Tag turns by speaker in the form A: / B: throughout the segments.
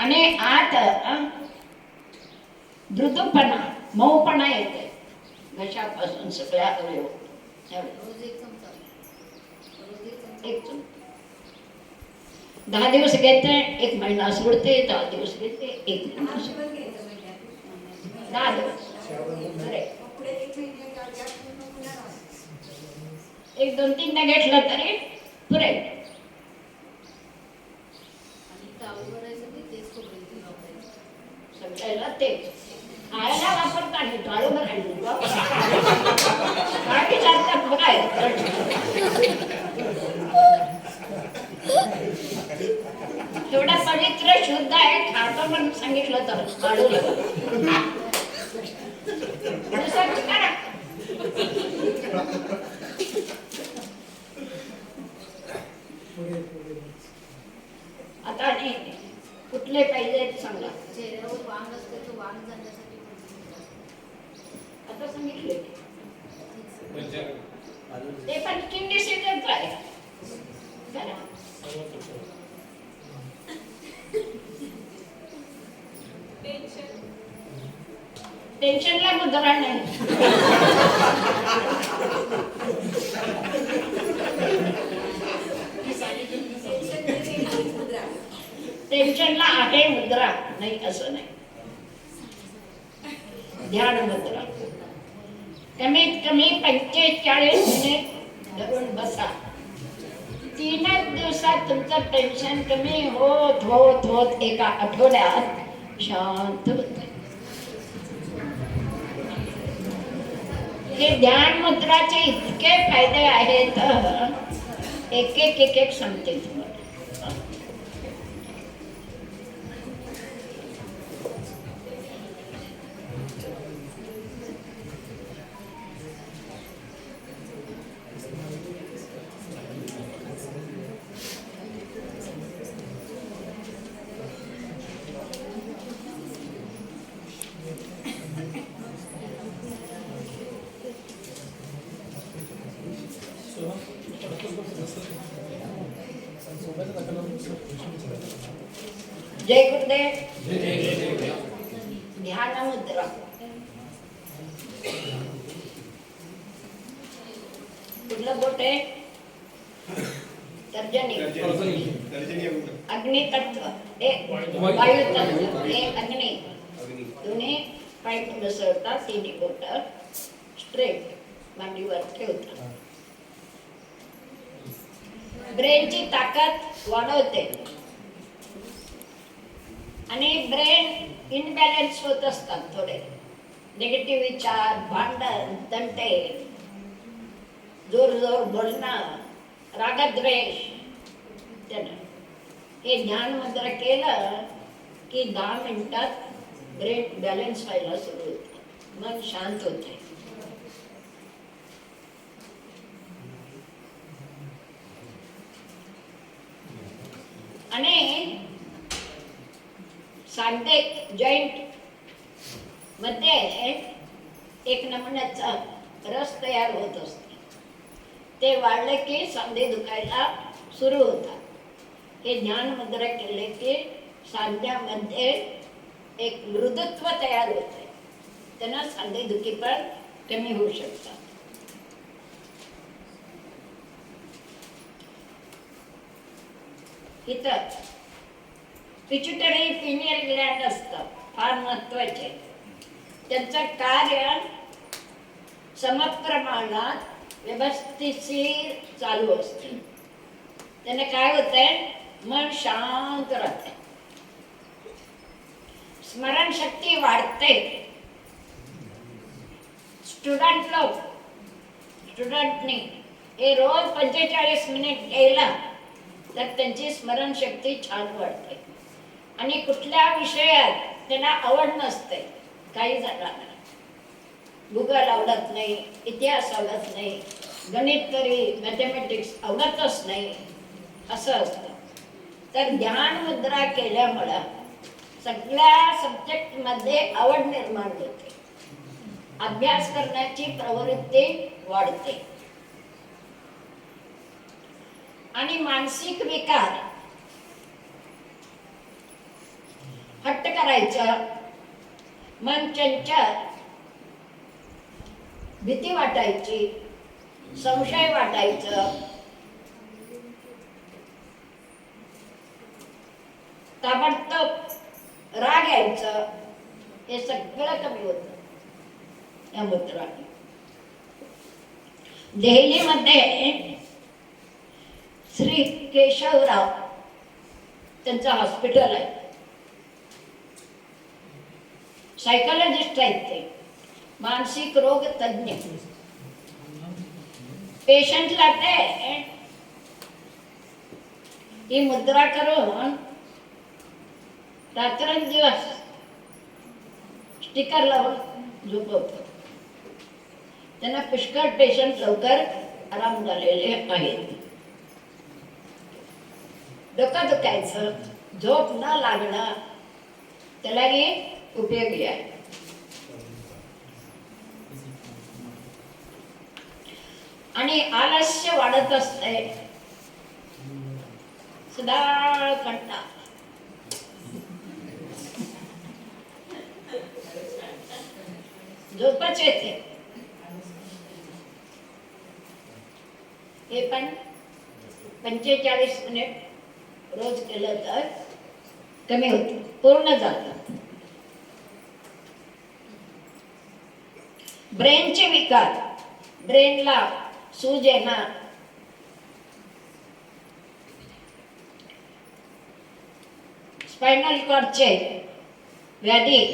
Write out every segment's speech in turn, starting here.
A: आणि आत मृदूपणा मऊपणा येते घशापासून सगळ्या अवयव. एक चमचा 10 दिवस घेते, 1 महिना सोडते, 10 दिवस घेते, 1 महिना सोडते, 10 दिवस. 1-2-3 घेतलं तरी पुरे. सगळ्याला तेच खायला वापरता नाही, टाळू बघायला काय विचारतात बघाय. एवढा पवित्र शुद्ध आहे, खातो म्हणून सांगितलं तर काढू करा. आता आणि कुठले पाहिजे सांगा.
B: चेहऱ्यावर वांग असते तो वांग जाण्यासाठी
A: आता सांगितले ते पण स्किन डिसीजच आहे. टेन्शनला मुद्रा नाही. टेन्शनला आहे मुद्रा नाही असं नाही. ध्यान मुद्रा कमीत कमी 45 मिनिट धरून बसा. 3 दिवसात तुमचं टेन्शन कमी होत होत होत एका आठवड्यात शांत होते. हे ध्यान मुद्राचे इतके फायदे आहेत, एक एक एक एक सांगते तुम्हाला. जय गुरुदेव. ध्यान मुद्रा कुठलं बोट आहे? तर्जनी. अग्नि तत्व, वायू तत्व, अग्नि. दोन्ही पाय बसवतात, 3 बोट स्ट्रेट मांडीवर ठेवतात. ब्रेनची ताकद वाढवते आणि ब्रेन इनबॅलन्स होत असतात. थोडे निगेटिव्ह विचार, भांडण, तंटे, जोर जोर बोलणं, रागद्वेष. त्यानं हे ध्यान मुद्रा केलं की 10 मिनिटात ब्रेन बॅलन्स व्हायला सुरू होतं, मन शांत होते. आणि सांधे जॉईंट मध्ये एक नमुन्याचा रस तयार होत असते. ते वाढले की सांधे दुखायला सुरू होतात. हे ध्यान मुद्रा केले की सांध्यामध्ये एक मृदुत्व तयार होते. त्यांना सांधे दुखी पण कमी होऊ शकतात. इथं पिट्युटरी पिनियल ग्लँड असतात, फार महत्वाचे. त्यांचं कार्य समप्रमाणात व्यवस्थितशीर चालू असते. त्याने काय होतंय, मन शांत राहते, स्मरणशक्ती वाढते. स्टुडंटनी हे रोज 45 मिनिट केला तर त्यांची स्मरणशक्ती छान वाढते. आणि कुठल्या विषयात त्यांना आवड नसते, काही जणांना भूगोल आवडत नाही, इतिहास आवडत नाही, गणित तरी मॅथमॅटिक्स आवडतच नाही, असं असतं. तर ध्यान मुद्रा केल्यामुळं सगळ्या सब्जेक्टमध्ये आवड निर्माण होते, अभ्यास करण्याची प्रवृत्ती वाढते. आणि मानसिक विकार हट्ट करायचं, मन चंचल, भीती वाटायची, संशय वाटायचं, ताबडतोब राग यायचं, हे सगळं कमी होतं या मुद्राने. देहलीमध्ये श्री केशवराव त्यांचं हॉस्पिटल आहे, सायकोलॉजिस्ट आहेत ते, मानसिक रोग तज्ञ. पेशंटला ते ही मुद्रा करून रात्रंदिवस स्टिकर लावून झोपवतात. त्यांना पुष्कळ पेशंट लवकर आराम झालेले आहेत. डोकं दुखायचं, झोप न लागणं, त्यालाही उपयोगी आहे. आणि आलस्य वाढत असते, सदा कंटाळा, झोपच येते. हे पण 45 मिनिट रोज केलं तर कमी होते, पूर्ण जातं. ब्रेनचे विकार, ब्रेनला सूज येणं, स्पायनल कॉर्डचे व्याधी,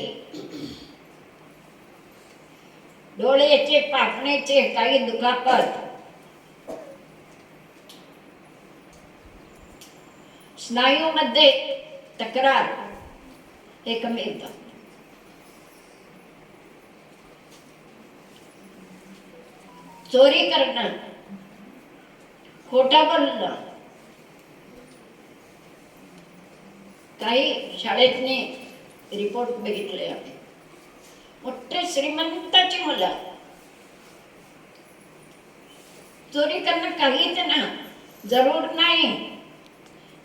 A: डोळ्याचे पापणेचे काही दुखापत, स्नायूमध्ये तक्रार, हे कमी येतं. चोरी करणं, खोटं बोलणं, काही शाळेतनी रिपोर्ट बघितले, मोठे श्रीमंताची मुलं चोरी करणं काही त्यांना जरूर नाही,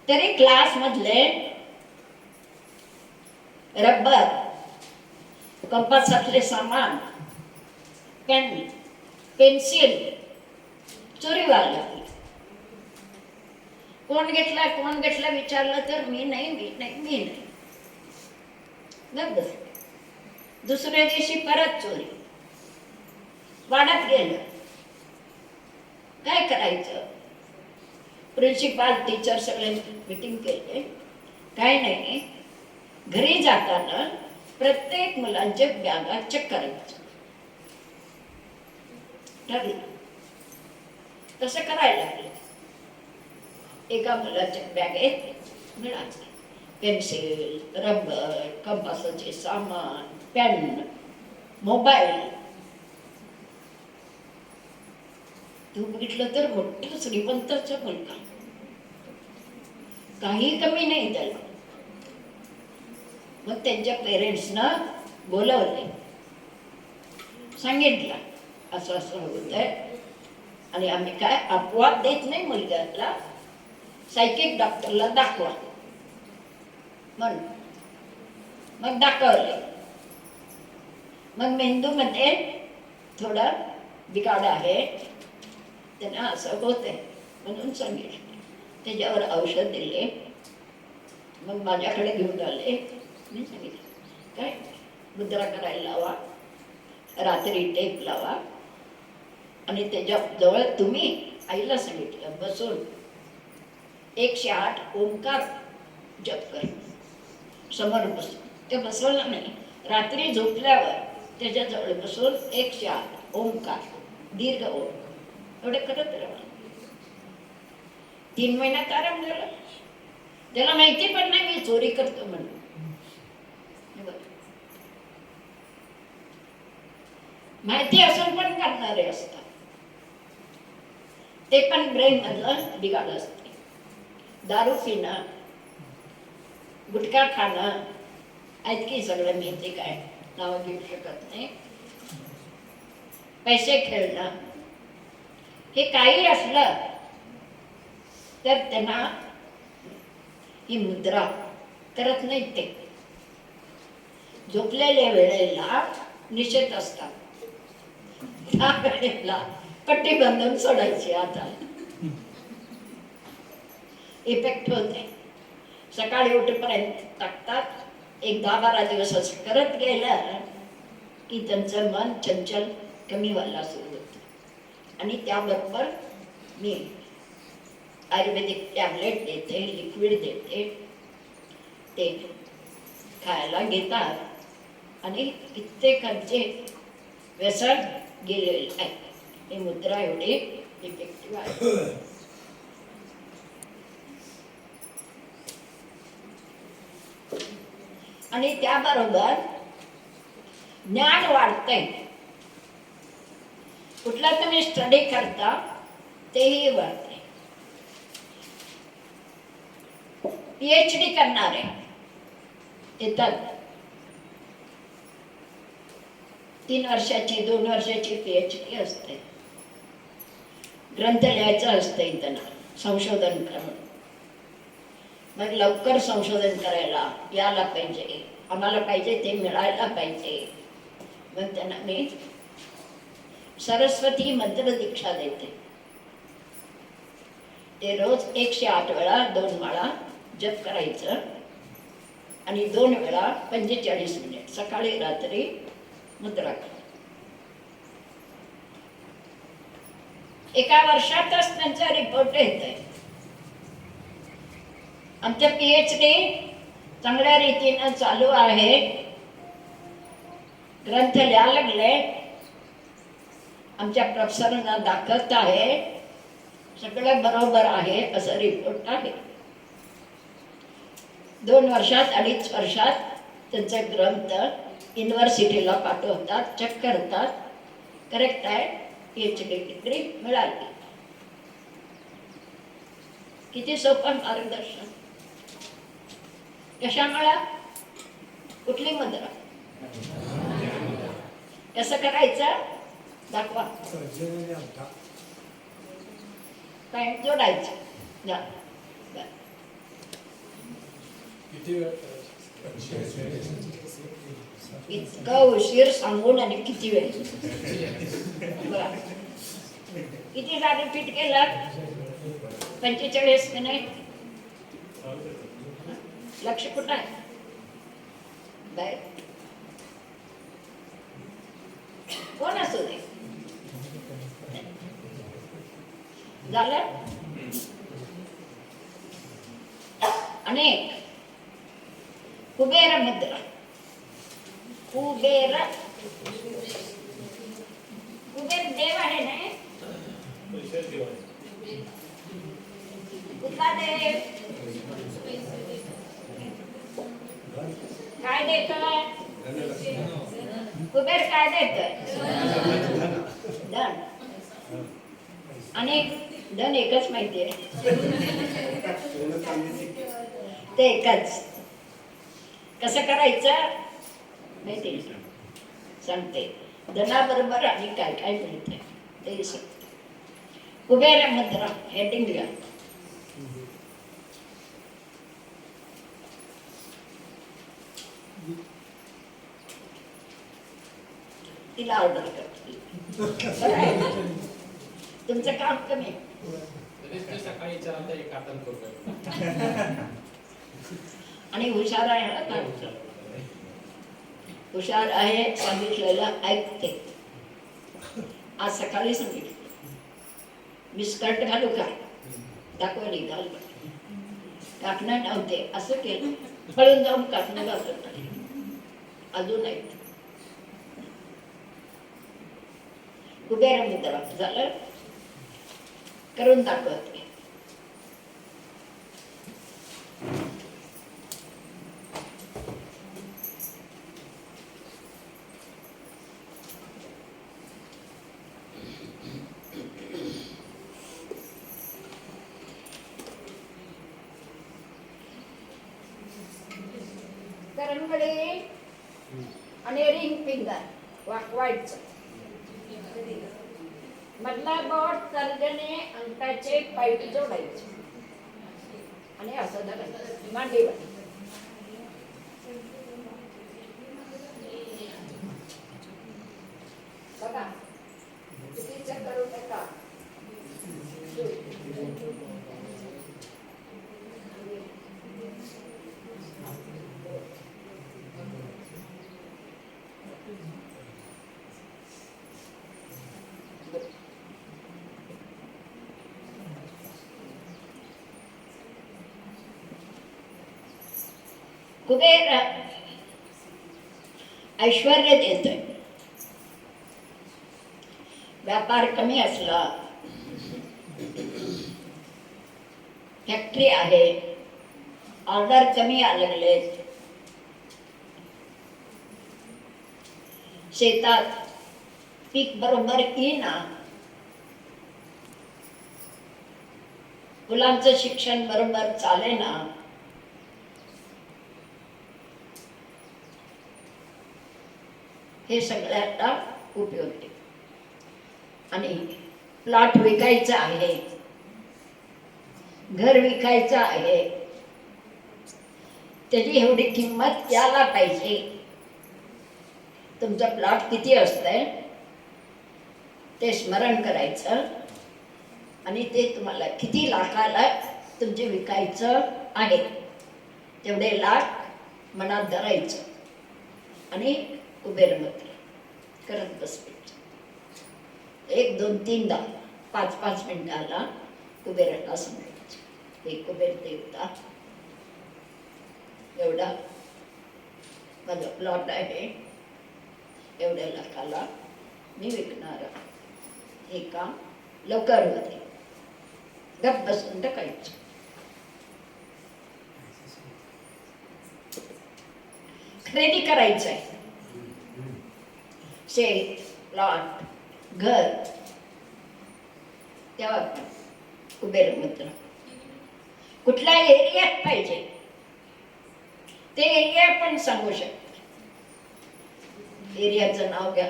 A: तरी क्लास मधले रबर, कंपासातले सामान, पेन, पेन्सिल चोरी व्हायला लागली. कोण घेतला विचारलं तर मी नाही. दुसऱ्या दिवशी परत चोरी वाढत गेलं. काय करायचं? प्रिन्सिपाल, टीचर सगळे मीटिंग केले. काय नाही, घरी जाताना प्रत्येक मुलांचे बॅगा चेक करायचं ठरलं. तसं करायला लागले. एका मुलाच्या बॅगेत मिळाले पेन्सिल, रबर, कंपासाचे सामान, पेन, मोबाईल. तू बघितलं तर मोठा श्रीमंताचा मुलगा, काही कमी नाही त्याला. मग त्यांच्या पेरेंट्सना बोलवले, सांगितलं असं असं होत आहे आणि आम्ही काय अपवाद देत नाही मुलग्याला, सायकिक डॉक्टरला दाखवा म्हणून. मग दाखवले. मग मेंदूमध्ये थोडं बिघाड आहे, त्यांना असं होत आहे म्हणून सांगितलं. त्याच्यावर औषध दिले. मग माझ्याकडे घेऊन आले. मी सांगितलं काय मुद्रा करायला लावा, रात्री टेप लावा आणि त्याच्या जवळ तुम्ही आईला सांगितलं बसून 108 ओंकार जप कर. समोर बसून ते बसवलं नाही, रात्री झोपल्यावर त्याच्याजवळ बसून 108 ओंकार दीर्घ ओम एवढे करत राहा. 3 महिन्यात आराम झाला. त्याला माहिती पण नाही मी चोरी करतो म्हणून. माहिती असून पण करणारे असतात. ते पण ब्रेन मधलं बिघाड असते. दारू पिणं, गुटखा खाणं, ऐतकी सगळं माहिती काय नावं घेऊ शकत नाही. पैसे खेळणं, हे काही असलं तर त्यांना ही मुद्रा करत नाही ते. झोपलेल्या वेळेला निषेध असतात. त्या वेळेला पट्टी बांधून सोडायची आता इफेक्ट होते. सकाळी उठेपर्यंत टाकतात. एक 10-12 दिवस असं करत गेलं की त्यांचं मन चंचल कमी व्हायला सुरू होतं. आणि त्याबरोबर मी आयुर्वेदिक टॅबलेट देते, लिक्विड देते, ते खायला घेतात आणि कित्येकांचे व्यसन गेलेले आहे. ही मुद्रा एवढी इफेक्टिव्ह आहे. आणि त्याबरोबर ज्ञान वाढतंय. कुठला तुम्ही स्टडी करता तेही वाढतंय. PhD करणारे येतात. 3 वर्षाची 2 वर्षाची PhD असते. ग्रंथ लिहायचं असतं त्यांना, संशोधन करणं. मग लवकर संशोधन करायला यायला पाहिजे, आम्हाला पाहिजे ते मिळायला पाहिजे. मग त्यांना मी सरस्वती मंत्र दीक्षा देते. ते रोज 108 वेळा 2 माळा जप करायचं आणि 2 वेळा 45 मिनिट सकाळी रात्री मुद्रा करा. एका वर्षातच त्यांचा रिपोर्ट येतोय. आमचं PhD चांगल्या रीतीनं चालू आहे. ग्रंथ लिहायला लागले. आमच्या प्रोफेसरांना दाखवत आहे. सगळं बरोबर आहे असं रिपोर्ट आहे. 2 वर्षात 2.5 वर्षात त्यांचा ग्रंथ युनिव्हर्सिटीला पाठवतात, चेक करतात, करेक्ट आहे, PhD डिग्री मिळाली. किती सोपं मार्गदर्शन. कशामुळे? कुठली मुद्रा, कसं करायचं दाखवा. काय जोडायचं जा. इतका उशीर सांगून आणि किती वेळ. बरं, किती जागा फिट केलं? 45 मिनिट. लक्ष कुठं आहे? बाय कोण असू दे. झालं. अनेक कुबेर मुद्रा. कुबेर कुबेर देव आहे ना. कुठला देव? काय देतोय कुबेर? काय देतोय? धन. आणि धन एकच माहिती आहे, ते एकच. कसं करायचं माहिती सांगते. धनाबरोबर आणि काय काय मिळते ते सांगते. कुबेर मुद्रा हेडिंग घ्या. तिला ऑर्डर करते. तुमचं काम कमी. आणि हुशार आहे. हुशार आहे, सांगितलेलं ऐकते. आज सकाळी सांगितलं मी स्कर्ट घालू का? दाखवली घाल. काकणं नव्हते, असं केलं, पळून जाऊन काकणं घालत नाही. अजून ऐक. कुबेर मुद्रा झालं, करून दाखवते. करंगळी आणि रिंग फिंगर वाकवायचं. मधला बोट तर्जनी अंगठाचे पाईप जोडायचे आणि असं धरायचं मांडीवर. कुबेर ऐश्वर्य देतोय. व्यापार कमी असला, फॅक्टरी आहे, ऑर्डर कमी आलेले, शेतात पीक बरोबर येईना, मुलांचं शिक्षण बरोबर चालेना, हे सगळ्याला उपयोगी. आणि प्लॉट विकायचा आहे, घर विकायचं आहे, त्याची एवढी किंमत यायला पाहिजे. तुमचा प्लॉट किती असतंय ते स्मरण करायचं आणि ते तुम्हाला किती लाखाला तुमचे विकायचं आहे तेवढे लाख मनात धरायचं आणि कुबेर मंत्र करत बसवायचं. 1, 2, 3दा 5-5 मिनिटाला कुबेराला सांगायचं, हे कुबेर देवता, एवढा माझा प्लॉट आहे, एवढ्या लाखाला मी विकणार आहे, हे काम लवकर होते. गप्प बसून टाकायचं. खरेदी करायचं आहे, शेत, प्लॉट, घर, तेव्हा कुबेर मंत्र. कुठल्या एरियात पाहिजे ते एरिया पण सांगू शकतो. एरियाचं नाव घ्या.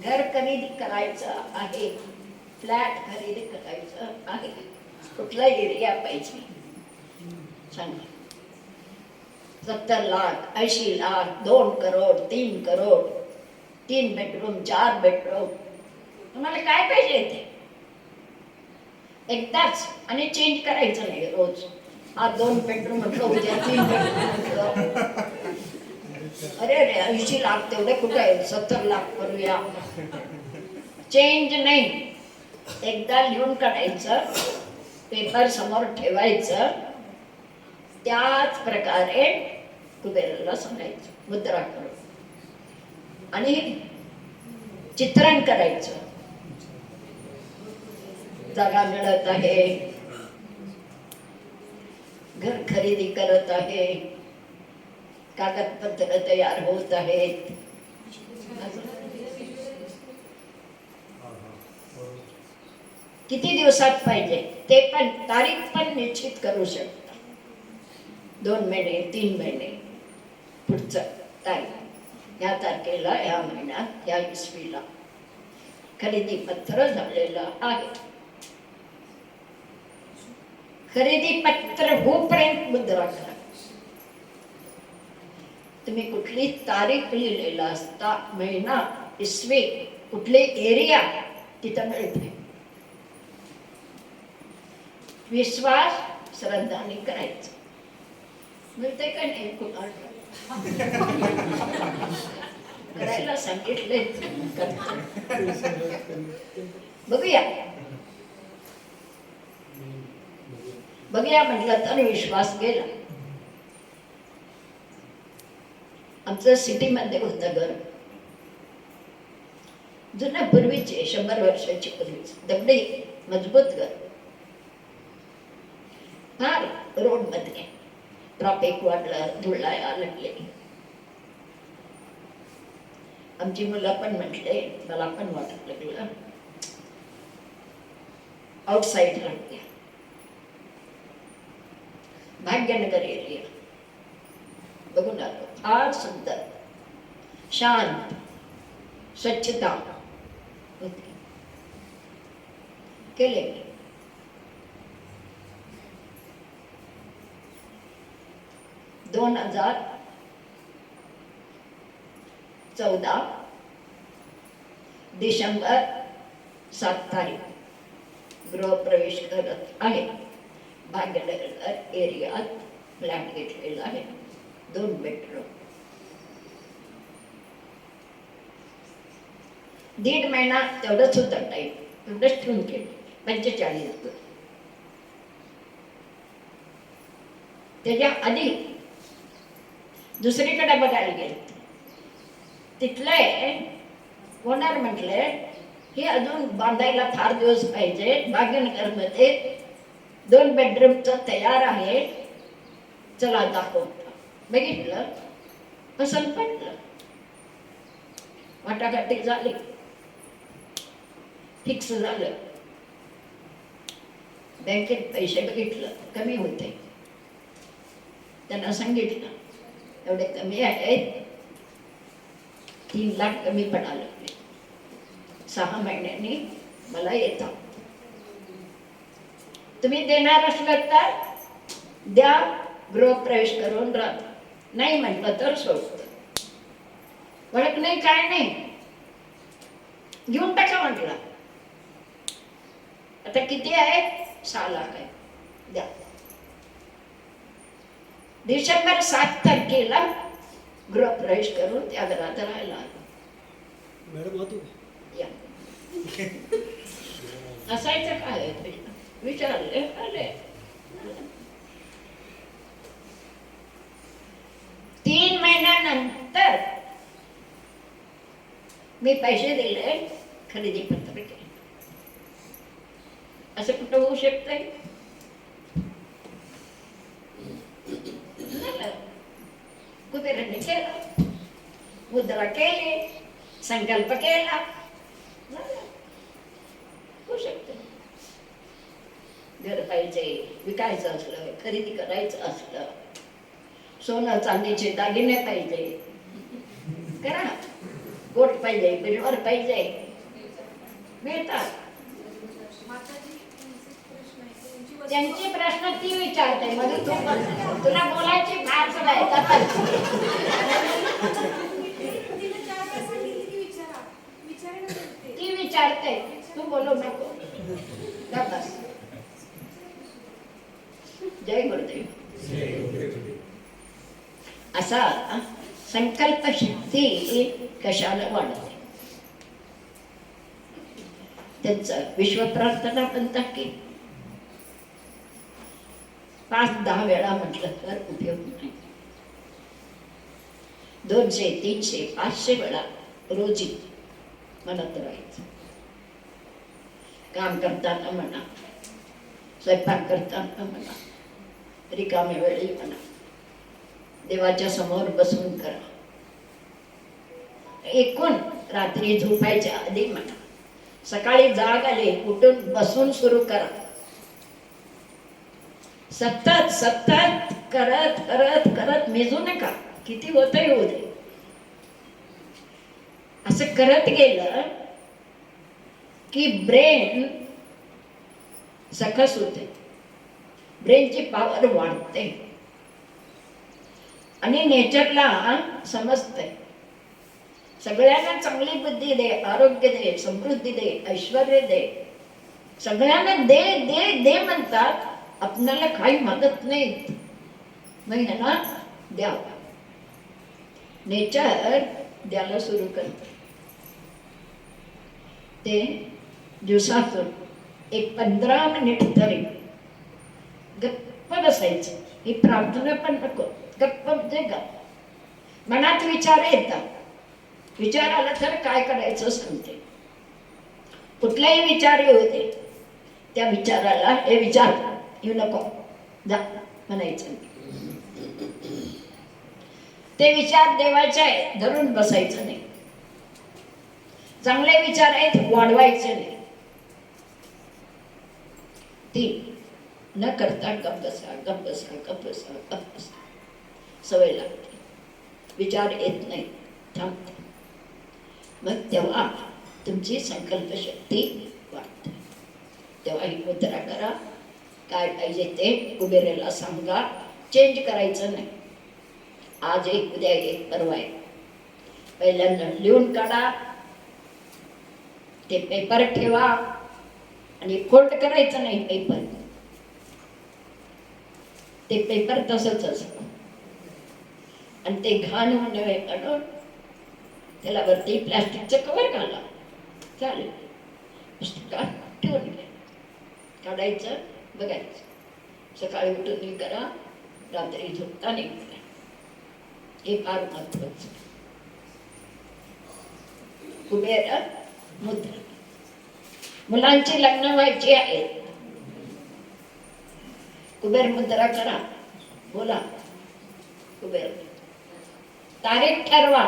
A: घर खरेदी करायचं आहे, फ्लॅट खरेदी करायचं आहे, कुठला एरिया पाहिजे सांगा. 70 लाख, 80 लाख, 2 करोड, 3 करोड, 3 बेडरूम, 4 बेडरूम, तुम्हाला काय पाहिजे ते एकदाच. आणि चेंज करायचं नाही रोज. आज 2 बेडरूम म्हटलं, उद्या 3 बेडरूम म्हटलं. अरे 80 लाख तेवढे कुठे आहे, 70 लाख करूया. चेंज नाही. एकदा लिहून काढायचं, पेपर समोर ठेवायचं, त्याच प्रकारे कुबेराला सांगायचं मुद्रा करून आणि चित्रण करायचं. जागा मिळत आहे, घर खरेदी करत आहे, कागदपत्र तयार होत आहेत, किती दिवसात पाहिजे ते पण तारीख पण निश्चित करू शकता. 2 महिने, 3 महिने पुढचं तारीख, ह्या तारखेला, ह्या महिन्यात, ह्या इसवीला खरेदी पत्र झालेलं आहे. खरेदी पत्र होईपर्यंत मुद्रा करा. तुम्ही कुठली तारीख लिहिलेला असता, महिना, इसवी, कुठले एरिया, तिथं मिळते. विश्वास श्रद्धाने करायचं. मिळते का नाही कुणाला करायला सांगितले. बघूया बघूया म्हटलं तर विश्वास गेला. आमचं सिटीमध्ये होतं घर, जुन्या पूर्वीचे, 100 वर्षाची पूर्वीच, दगडी मजबूत घर, फार रोड मध्ये. ट्रॅफिक वाढलं, धुळाया लागले. आमची मुलं पण म्हटले, मला पण वाटत लागलं आउटसाईड राहते. भाग्यनगर एरिया बघून आलो, फार सुंदर, शांत, स्वच्छता होती. केले. 2014 डिसेंबर 7 तारीख गृहप्रवेश करत आहे. भाग्यनगर एरियात फ्लॅट घेतलेला आहे, 2 बेडरूम. 1.5 महिना तेवढंच होतं टाईम, तेवढंच ठेवून केलं 45. त्याच्या आधी दुसरीकडे बघायला गेले. तिथले ओनर म्हटले हे अजून बांधायला फार दिवस पाहिजे, भाग्यनगरमध्ये 2 बेडरूमचं तयार आहे, चला दाखवतो. बघितलं, पसंत पडलं, वाटाघाटी झाली, फिक्स झालं. बँकेत पैसे बघितलं कमी होते, त्यांना सांगितलं एवढे कमी आहेत, 3 लाख कमी पडाले, 6 महिन्यांनी मला येतात. तुम्ही देणार असलं तर द्या, गृहप्रवेश करून राहता, नाही म्हटलं तर सोडतं. ओळख नाही, काय नाही, घेऊन टाका म्हटलं. आता किती आहे? 6 लाख आहे, द्या. डिसेंबर 7 तारखेला गृहप्रवेश करून त्या घरात राहायला आलो. या असायचं काय विचारले, अरे 3 महिन्यानंतर मी पैसे दिले, खरेदी पत्र केले. असं कुठं होऊ शकतंय? कुबेराने केलं, मुद्रा केली, संकल्प केला, होऊ शकतं. घर पाहिजे, विकायचं असलं, खरेदी करायचं असलं, सोनं चांदीचे दागिने पाहिजे, करा. गोट पाहिजे, बिल्वर पाहिजे, मिळतात. त्यांची प्रश्न ती विचारते, मध्ये तुला बोलायची फार सवय ती विचारते, तू बोलू नको. जय गुरुदेव. असा संकल्प शक्ती कशाला वाढते? त्यांचं विश्वप्रार्थना म्हणतात की 5-10 वेळा म्हटलं तर उपयोग नाही. 200, 300, 500 वेळा रोजी म्हणत राहायचं. काम करताना म्हणा, स्वयंपाक करताना म्हणा, रिकाम्या वेळी म्हणा, देवाच्या समोर बसून करा. एकूण रात्री झोपायच्या आधी म्हणा, सकाळी जाग आले उठून बसून सुरू करा. सतत सतत करत करत करत मेजू नका, किती होतंय होऊ दे. असं करत गेलं की ब्रेन सकस होते, ब्रेनची पॉवर वाढते आणि नेचरला समजते सगळ्यांना चांगली बुद्धी दे, आरोग्य दे, समृद्धी दे, ऐश्वर्य दे. सगळ्यांना दे दे दे म्हणतात, आपल्याला काही मागत नाहीत, मग ह्यांना द्या. नेचर द्यायला सुरू करते. ते दिवसातून एक 15 मिनिट तरी गप्प बसायचं. ही प्रार्थना पण नको, गप्प म्हणजे गप्प. मनात विचार येतात, विचार आला तर काय करायचं सांगते. कुठलाही विचार येऊ दे, त्या विचाराला हे विचार येऊ नको, जा म्हणायचं. ते विचार देवाचे आहे, धरून बसायचं नाही. चांगले विचार आहेत, वाढवायचे नाही. 3 न करता गप्प बसा, गप्प बसा, गप्प बसा, गप्प बसा. सवय लागते, विचार येत नाही, थांबते. मग तेव्हा तुमची संकल्प शक्ती वाढते. तेव्हा ही मुद्रा करा. काय पाहिजे ते कुबेराला सांगा. चेंज करायचं नाही. आज एक, उद्या एक, परवा एक. पहिल्यांदा लिहून काढा, ते पेपर ठेवा आणि फोल्ड करायचं नाही पेपर. ते पेपर तसंच असतं आणि ते घाण होऊ नये म्हणून त्याला वरती प्लास्टिकचं कव्हर घाला. चालेल, पुस्तकात ठेवून घ्या, काढायचं, बघायचं. सकाळी उठून हे करा, रात्री झोपताना करा. हे फार महत्वाचं. कुबेर मुद्रा. मुलांची लग्न व्हायची आहेत, कुबेर मुद्रा करा. बोला कुबेर, तारीख ठरवा.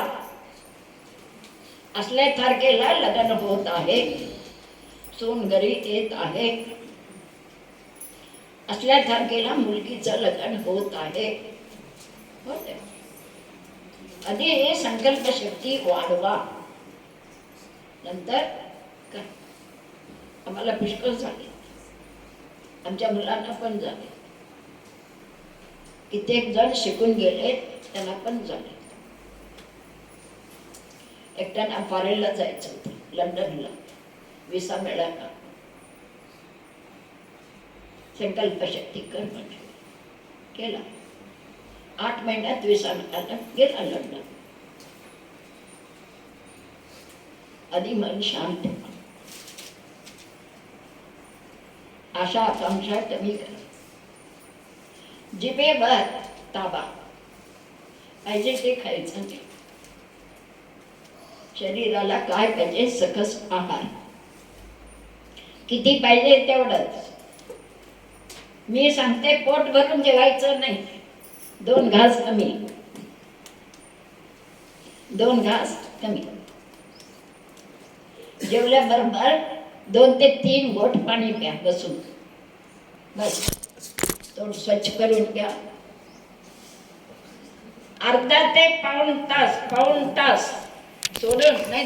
A: असल्या तारखेला लग्न होत आहे, सून घरी येत आहे, असल्या तारखेला मुलगीचं लग्न होत आहे. होते. आधी हे संकल्प शक्ती वाढवा, नंतर काय. आम्हाला पुष्कळ झाले, आमच्या मुलांना पण झाले, कित्येक जण शिकून गेले, त्यांना पण झाले. एकट्यानं फॉरेनला जायचं होतं, लंडनला, विसा मिळाला. संकल्प शक्ती कर म्हणजे केला. 8 महिन्यात विसा मिळाला, गेला लंडन. आधी मन शांत ठेवा, आशा आकांक्षा कमी करा, जिभेवर ताबा. पाहिजे ते खायचं नाही. शरीराला काय पाहिजे, सकस आहार. किती पाहिजे तेवढंच. मी सांगते, पोट भरून जेवायचं नाही, 2 घास कमी, 2 घास कमी. जेवल्याबरोबर 2 ते 3 घोट पाणी प्या बसून, बस. तोंड स्वच्छ करून घ्या. अर्धा ते पाऊण तास सोडून, नाही